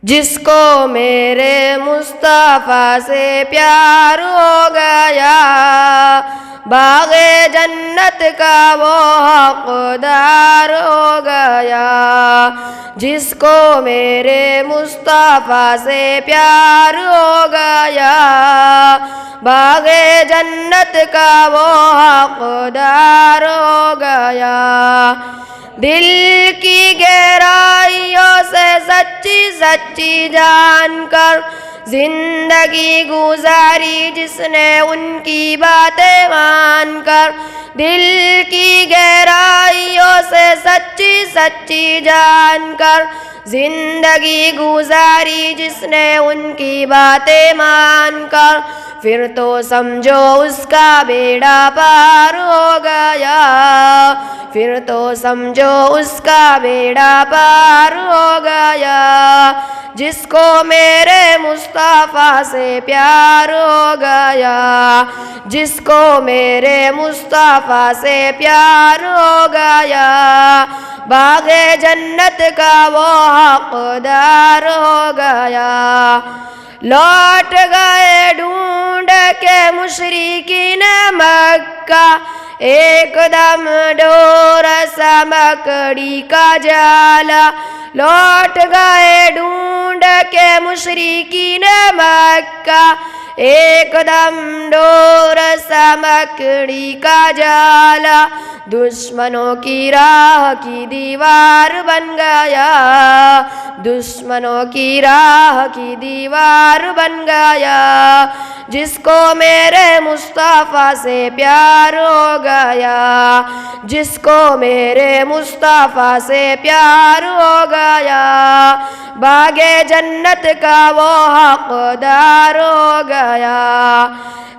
جس کو میرے مصطفیٰ سے پیار ہو گیا، باغ جنت کا وہ حقدار ہو گیا۔ جس کو میرے مصطفیٰ سے پیار ہو گیا، باغ جنت کا وہ حقدار ہو گیا۔ دل کی گہرائیوں سے سچی سچی جان کر زندگی گزاری جس نے ان کی باتیں مان کر، دل کی گہرائیوں سے سچی سچی جان کر زندگی گزاری جس نے ان کی باتیں مان کر، پھر تو سمجھو اس کا بیڑا پار ہو گیا، پھر تو سمجھو اس کا بیڑا پار ہو گیا۔ جس کو میرے مصطفیٰ سے پیار ہو گیا، جس کو میرے مصطفیٰ سے پیار ہو گیا، باغ جنت کا وہ حقدار ہو گیا۔ لوٹ گئے ڈھونڈ کے مشرکین مکہ، ایک دم ڈور سا مکڑی کا جالا۔ لوٹ گئے ڈھونڈ کے مشرکین مکہ، ایک دم ڈور سا مکڑی کا جالا۔ دشمنوں کی راہ کی دیوار بن گیا، دشمنوں کی راہ کی دیوار بن گیا۔ جس کو میرے مصطفیٰ سے پیار ہو گیا، جس کو میرے مصطفیٰ سے پیار ہو گیا، باغ جنت کا وہ حقدار ہو گیا۔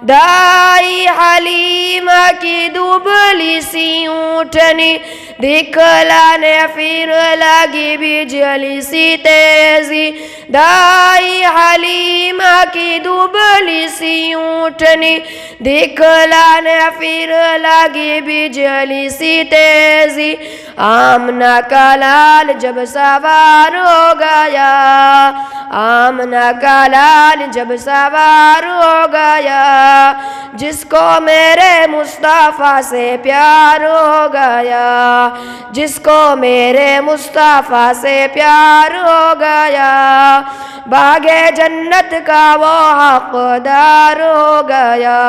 دائی حلیمہ کی دبلی سی اونٹنی دکھلانے پھر لگی بجلی سی تیزی۔ دائی حلیمہ کی دبلی سی اونٹنی دکھلانے پھر لگی بجلی سی تیزی۔ آمنہ کا لال جب سوار ہو گیا، آمنہ کا لال جب سوار ہو گیا، جس کو میرے مصطفیٰ سے پیار ہو گیا، جس کو میرے مصطفیٰ سے پیار ہو گیا، باغ جنت کا وہ حقدار ہو گیا۔